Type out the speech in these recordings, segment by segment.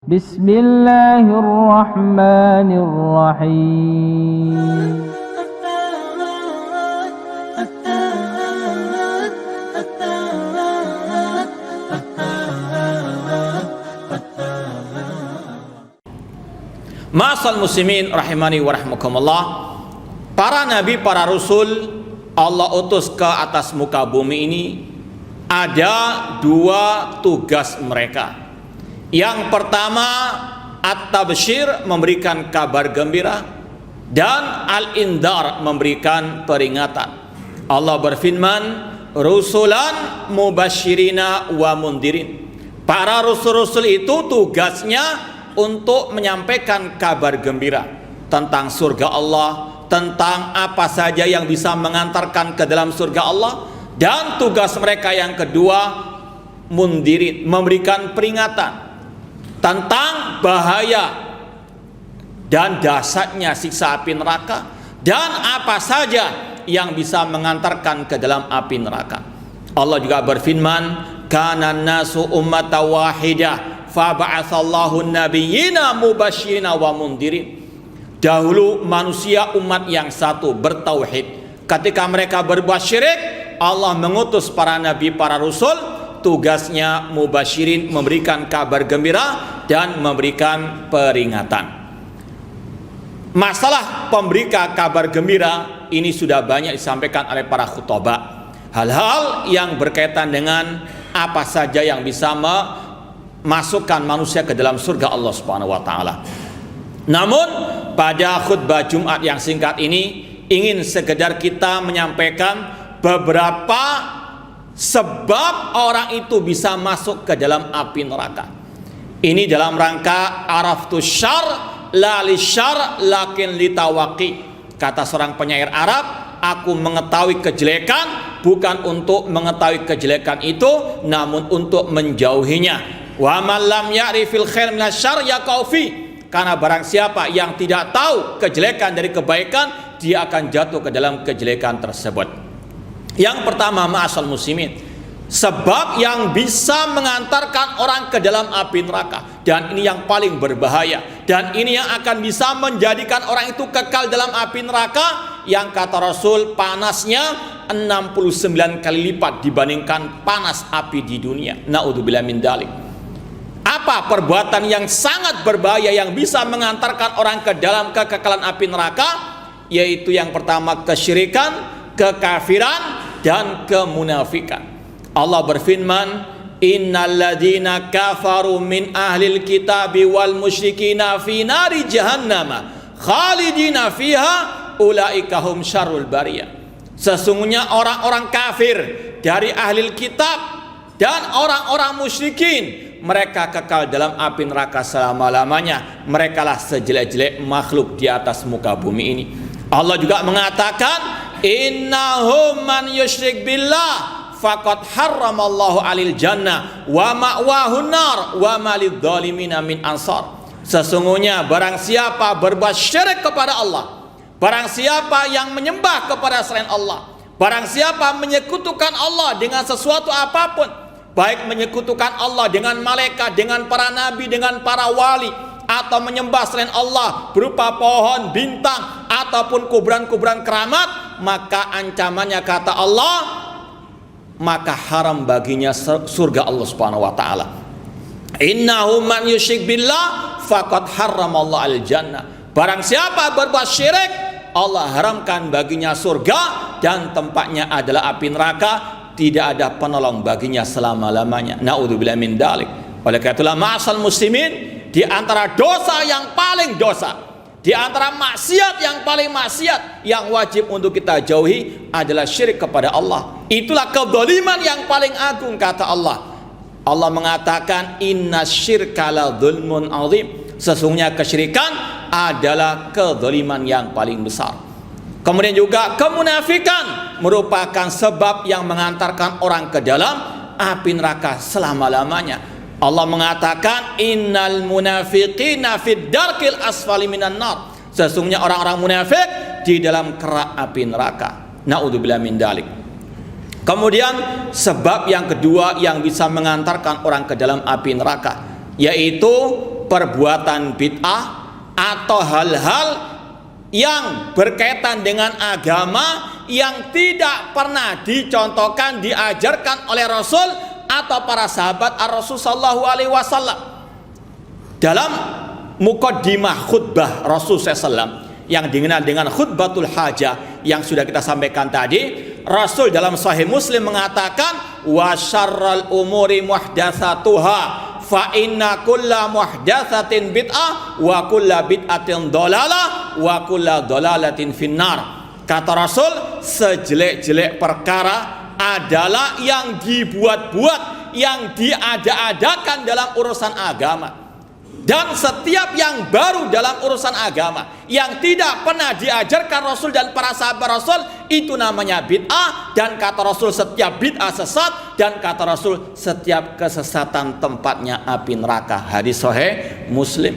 Bismillahirrahmanirrahim. Ma'asal muslimin rahimani wa rahmakumullah. Para nabi, para rasul Allah utus ke atas muka bumi ini, ada dua tugas mereka. Yang pertama, at-tabsyir, memberikan kabar gembira, dan al-indar, memberikan peringatan. Allah berfirman, rusulan mubasyirina wa mundirin. Para rasul-rasul itu tugasnya untuk menyampaikan kabar gembira tentang surga Allah, tentang apa saja yang bisa mengantarkan ke dalam surga Allah. Dan tugas mereka yang kedua, mundirin, memberikan peringatan tentang bahaya dan dahsyatnya siksa api neraka, dan apa saja yang bisa mengantarkan ke dalam api neraka. Allah juga berfirman, kana nasu ummatan wahidah faba'atsallahu nabiyyina mubasyirina wa mundirin. Dahulu manusia umat yang satu bertauhid. Ketika mereka berbuat syirik, Allah mengutus para nabi, para rasul. Tugasnya mubasyirin, memberikan kabar gembira dan memberikan peringatan. Masalah pemberikan kabar gembira ini sudah banyak disampaikan oleh para khutbah. Hal-hal yang berkaitan dengan apa saja yang bisa masukkan manusia ke dalam surga Allah Subhanahu wa taala. Namun pada khutbah Jumat yang singkat ini ingin sekedar kita menyampaikan beberapa sebab orang itu bisa masuk ke dalam api neraka. Ini dalam rangka araftu syar la li syar lakin litawaqi. Kata seorang penyair Arab, aku mengetahui kejelekan bukan untuk mengetahui kejelekan itu, namun untuk menjauhinya. Wa man lam ya'rifil khair minasyarr yaqau fi. Karena barang siapa yang tidak tahu kejelekan dari kebaikan, dia akan jatuh ke dalam kejelekan tersebut. Yang pertama, ma'asal muslimin, sebab yang bisa mengantarkan orang ke dalam api neraka, dan ini yang paling berbahaya, dan ini yang akan bisa menjadikan orang itu kekal dalam api neraka, yang kata Rasul panasnya 69 kali lipat dibandingkan panas api di dunia. Na'udzubillah min dzalik. Apa perbuatan yang sangat berbahaya yang bisa mengantarkan orang ke dalam kekekalan api neraka? Yaitu yang pertama, kesyirikan, kekafiran, dan kemunafikan. Allah berfirman, innal ladzina kafaru min ahlil kitabi wal musyrikina fi nari jahannama khalidina fiha ulaika hum syarrul bariyah. Sesungguhnya orang-orang kafir dari ahlil kitab dan orang-orang musyrikin, mereka kekal dalam api neraka selama-lamanya. Mereka lah sejelek-jelek makhluk di atas muka bumi ini. Allah juga mengatakan, innahum man yusyrik billah faqad harramallahu alil jannah wa ma'wahun nar wa malidh dhalimina min ansar. Sesungguhnya barang siapa berbuat syirik kepada Allah, barang siapa yang menyembah kepada selain Allah, barang siapa menyekutukan Allah dengan sesuatu apapun, baik menyekutukan Allah dengan malaikat, dengan para nabi, dengan para wali, atau menyembah selain Allah berupa pohon, bintang, ataupun kuburan-kuburan keramat, maka ancamannya kata Allah, maka haram baginya surga Allah Subhanahu wa taala. Innahu man yusyrik billah faqad harramallahu al jannah. Barang siapa berbuat syirik, Allah haramkan baginya surga dan tempatnya adalah api neraka. Tidak ada penolong baginya selama-lamanya. Na'udzubillah min dzalik. Oleh karena itulah ma'asal muslimin, di antara dosa yang paling dosa, di antara maksiat yang paling maksiat yang wajib untuk kita jauhi adalah syirik kepada Allah. Itulah kedzaliman yang paling agung, kata Allah. Allah mengatakan, inna syirka la dzulmun azim. Sesungguhnya kesyirikan adalah kedzaliman yang paling besar. Kemudian juga kemunafikan merupakan sebab yang mengantarkan orang ke dalam api neraka selama-lamanya. Allah mengatakan, innal munafiqina fid darkil asfali minan nar. Sesungguhnya orang-orang munafik di dalam kerak api neraka. Na'udzubillah min dzalik. Kemudian sebab yang kedua yang bisa mengantarkan orang ke dalam api neraka, yaitu perbuatan bid'ah atau hal-hal yang berkaitan dengan agama yang tidak pernah dicontohkan, diajarkan oleh Rasul atau para sahabat Ar-Rasul sallallahu alaihi wasallam. Dalam muqaddimah khutbah Rasul SAW yang dikenal dengan khutbatul hajah yang sudah kita sampaikan tadi, Rasul dalam Sahih Muslim mengatakan, wa syarrul umuri muhdatsatuha fa inna kulla muhdatsatin bid'ah wa kulla bid'atin dhalalah wa kulla dhalalatin finnar. Kata Rasul, sejelek-jelek perkara adalah yang dibuat-buat, yang diada-adakan dalam urusan agama. Dan setiap yang baru dalam urusan agama yang tidak pernah diajarkan Rasul dan para sahabat Rasul, itu namanya bid'ah. Dan kata Rasul, setiap bid'ah sesat. Dan kata Rasul, setiap kesesatan tempatnya api neraka. Hadis Sahih Muslim.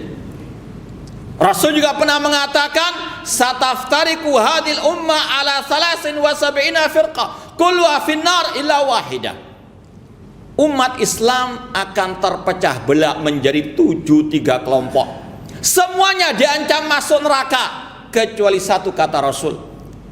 Rasul juga pernah mengatakan, sataftariku hadil ummah ala 73 firqah kulluha finnar illa wahidah. Umat Islam akan terpecah belah menjadi 73 kelompok. Semuanya diancam masuk neraka kecuali satu, kata Rasul.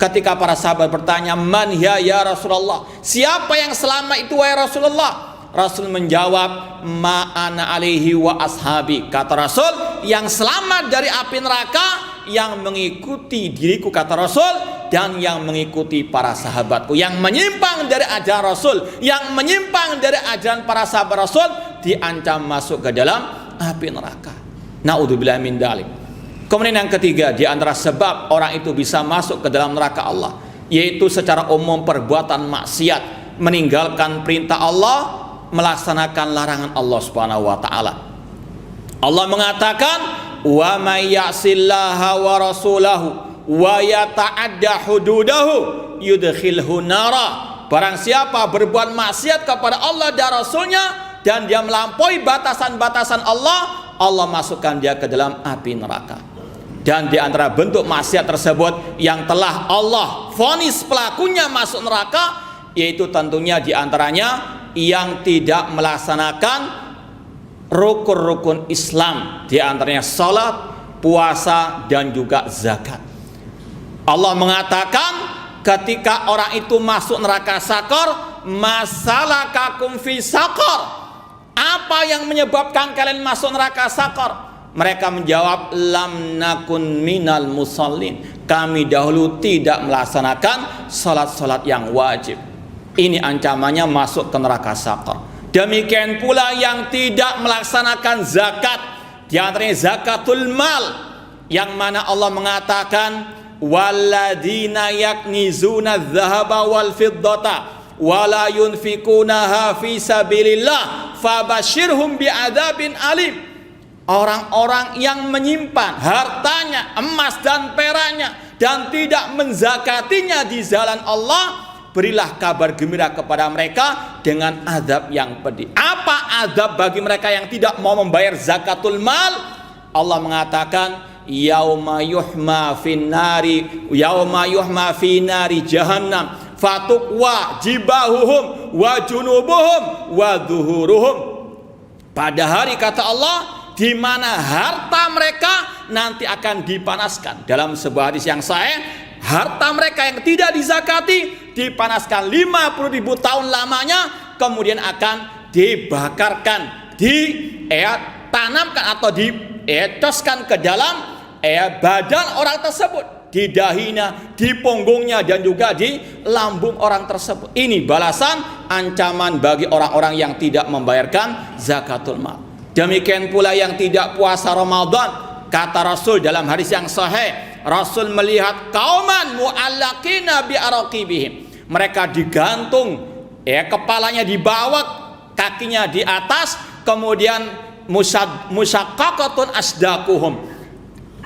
Ketika para sahabat bertanya, man ya Rasulullah, siapa yang selamat itu wahai Rasulullah? Rasul menjawab, ma ana alaihi wa ashabi. Kata Rasul, yang selamat dari api neraka yang mengikuti diriku, kata Rasul, dan yang mengikuti para sahabatku. Yang menyimpang dari ajaran Rasul, yang menyimpang dari ajaran para sahabat Rasul, diancam masuk ke dalam api neraka. Naudzubillah min dzalik. Kemudian yang ketiga, di antara sebab orang itu bisa masuk ke dalam neraka Allah, yaitu secara umum perbuatan maksiat, meninggalkan perintah Allah, melaksanakan larangan Allah Subhanahu wa taala. Allah mengatakan, wa may ya'sillaha wa rasulahu wa yata'adda hududahu yudkhilhu nara. Barang siapa berbuat maksiat kepada Allah dan Rasulnya dan dia melampaui batasan-batasan Allah, Allah masukkan dia ke dalam api neraka. Dan di antara bentuk maksiat tersebut yang telah Allah vonis pelakunya masuk neraka, yaitu tentunya di antaranya yang tidak melaksanakan rukun-rukun Islam, di antaranya salat, puasa, dan juga zakat. Allah mengatakan, ketika orang itu masuk neraka sakor, masalakakum fi sakor, apa yang menyebabkan kalian masuk neraka sakor? Mereka menjawab, lam nakun minal musallin, kami dahulu tidak melaksanakan salat-salat yang wajib. Ini ancamannya masuk ke neraka sakor. Demikian pula yang tidak melaksanakan zakat, di antaranya zakatul mal, yang mana Allah mengatakan, walladzina yaknizuna dzahaba wal fiddata wala yunfikunaha fi sabilillah fabashirhum bi'adzabin alim. Orang-orang yang menyimpan hartanya, emas dan peraknya, dan tidak menzakatinya di jalan Allah, berilah kabar gembira kepada mereka dengan azab yang pedih. Apa azab bagi mereka yang tidak mau membayar zakatul mal? Allah mengatakan, yauma yuhma fin nari jahannam fatukwa jibahuhum wa junubuhum wa dhuhuruhum. Pada hari, kata Allah, di mana harta mereka nanti akan dipanaskan. Dalam sebuah hadis yang sahih, harta mereka yang tidak dizakati dipanaskan 50.000 tahun lamanya, kemudian akan dibakarkan, ditanamkan atau dietoskan ke dalam badan orang tersebut, di dahinya, di punggungnya, dan juga di lambung orang tersebut. Ini balasan ancaman bagi orang-orang yang tidak membayarkan zakatul mal. Demikian pula yang tidak puasa Ramadan. Kata Rasul dalam hadis yang sahih, Rasul melihat kauman mu'allaqina bi araqibihim. Mereka digantung, kepalanya di bawah, kakinya di atas, kemudian musyaqqaqatun asdaquhum.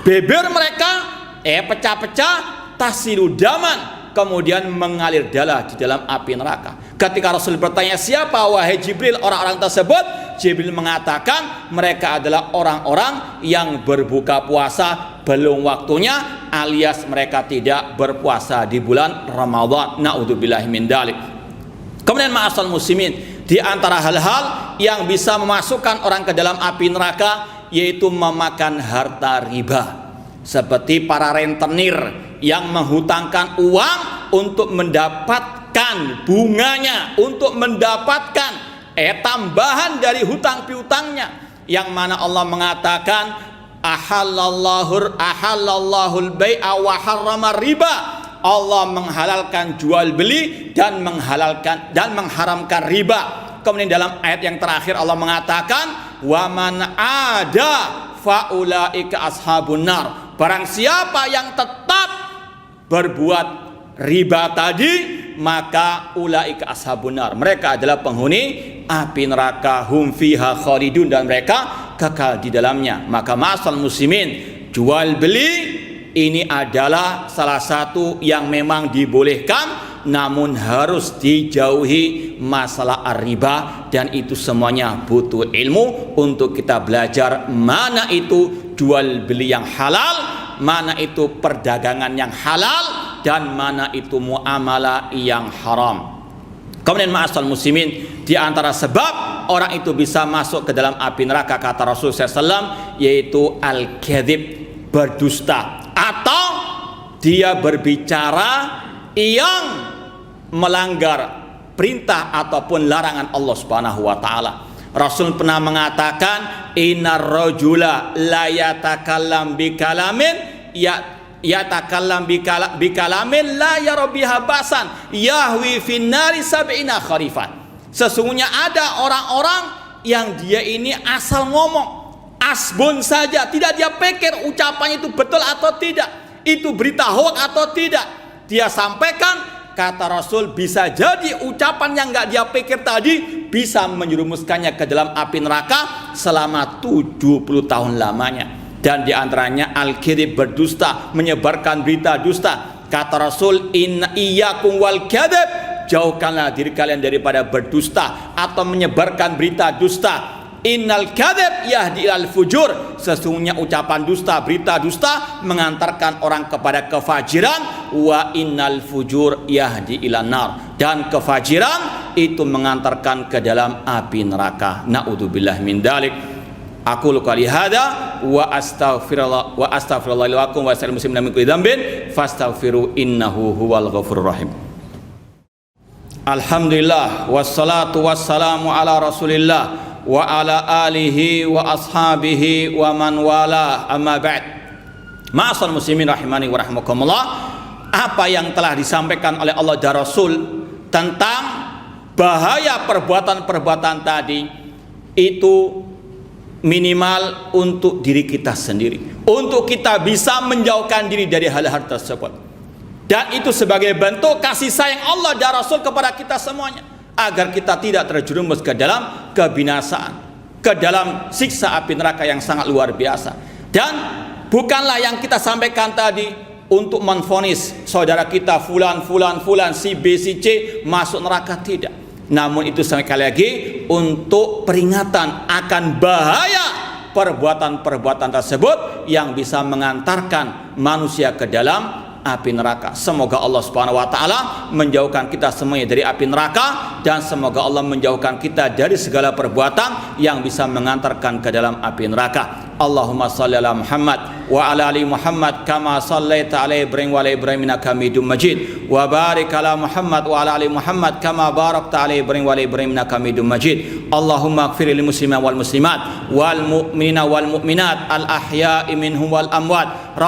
Bibir mereka pecah-pecah, tasilu daman, kemudian mengalir darah di dalam api neraka. Ketika Rasul bertanya, siapa wahai Jibril orang-orang tersebut? Jibril mengatakan, mereka adalah orang-orang yang berbuka puasa belum waktunya, alias mereka tidak berpuasa di bulan Ramadan. Naudzubillahi min dzalik. Kemudian ma'asal muslimin, di antara hal-hal yang bisa memasukkan orang ke dalam api neraka, yaitu memakan harta riba. Seperti para rentenir yang menghutangkan uang untuk mendapatkan bunganya, untuk mendapatkan tambahan dari hutang piutangnya, yang mana Allah mengatakan ahallallahul bai'a wa harrama riba. Allah menghalalkan jual beli dan mengharamkan riba. Kemudian dalam ayat yang terakhir Allah mengatakan wa man ada faulaika ashabun nar. Barang siapa yang tetap berbuat riba tadi, maka ulaika ashabun nar, mereka adalah penghuni api neraka, hum fiha khalidun, dan mereka kekal di dalamnya. Maka ma'asal muslimin, jual beli ini adalah salah satu yang memang dibolehkan, namun harus dijauhi masalah riba, dan itu semuanya butuh ilmu untuk kita belajar mana itu jual beli yang halal, mana itu perdagangan yang halal, dan mana itu muamalah yang haram. Kemudian ma'asal muslimin, di antara sebab orang itu bisa masuk ke dalam api neraka, kata Rasulullah SAW, yaitu al-kadzib, berdusta, atau dia berbicara yang melanggar perintah ataupun larangan Allah Subhanahu wa taala. Rasul pernah mengatakan innar rajula la yatakallam bikalamin yatakallam bikalamin la yarabiha basan yahwi finnari sab'ina kharifan. Sesungguhnya ada orang-orang yang dia ini asal ngomong, asbun saja, tidak dia pikir ucapannya itu betul atau tidak, itu berita hoax atau tidak, dia sampaikan. Kata Rasul, bisa jadi ucapan yang nggak dia pikir tadi bisa menjerumuskannya ke dalam api neraka selama 70 tahun lamanya. Dan diantaranya al-kadzib, berdusta, menyebarkan berita dusta. Kata Rasul, inna iyyakum wal kadzib, jauhkanlah diri kalian daripada berdusta atau menyebarkan berita dusta. Innal kadzib yahdi ilal fujur, sesungguhnya ucapan dusta, berita dusta mengantarkan orang kepada kefajiran. Wa innal fujur yahdi ilan nar, dan kefajiran itu mengantarkan ke dalam api neraka. Na'udzubillah min dzalik. Aku qali hada wa astaghfirullah li wa lakum wa sa'il muslimin min kulli dzambin fastaghfiru innahu huwal ghafurur rahim. Alhamdulillah wassalatu wassalamu ala Rasulillah wa ala alihi wa ashabihi wa man wala, amma ba'd. Ma'asal muslimin rahimani wa rahmakumullah, apa yang telah disampaikan oleh Allah dan Rasul tentang bahaya perbuatan-perbuatan tadi itu minimal untuk diri kita sendiri, untuk kita bisa menjauhkan diri dari hal-hal tersebut, dan itu sebagai bentuk kasih sayang Allah dan Rasul kepada kita semuanya, agar kita tidak terjerumus ke dalam kebinasaan, ke dalam siksa api neraka yang sangat luar biasa. Dan bukanlah yang kita sampaikan tadi untuk menvonis saudara kita fulan si B si C masuk neraka, tidak. Namun itu sekali lagi untuk peringatan akan bahaya perbuatan-perbuatan tersebut yang bisa mengantarkan manusia ke dalam api neraka. Semoga Allah Subhanahu wa taala menjauhkan kita semuanya dari api neraka, dan semoga Allah menjauhkan kita dari segala perbuatan yang bisa mengantarkan ke dalam api neraka. Allahumma shalli ala Muhammad wa ala ali Muhammad kama shallaita ala Ibrahim wa ala Ibrahim innaka Hamidum Majid, wa barik ala Muhammad wa ala ali Muhammad kama barakta ala Ibrahim wa ala Ibrahim innaka Hamidum Majid. Allahumma ighfir lil muslimina wal muslimat wal mu'minina wal mu'minat al ahya'i minhum wal amwat.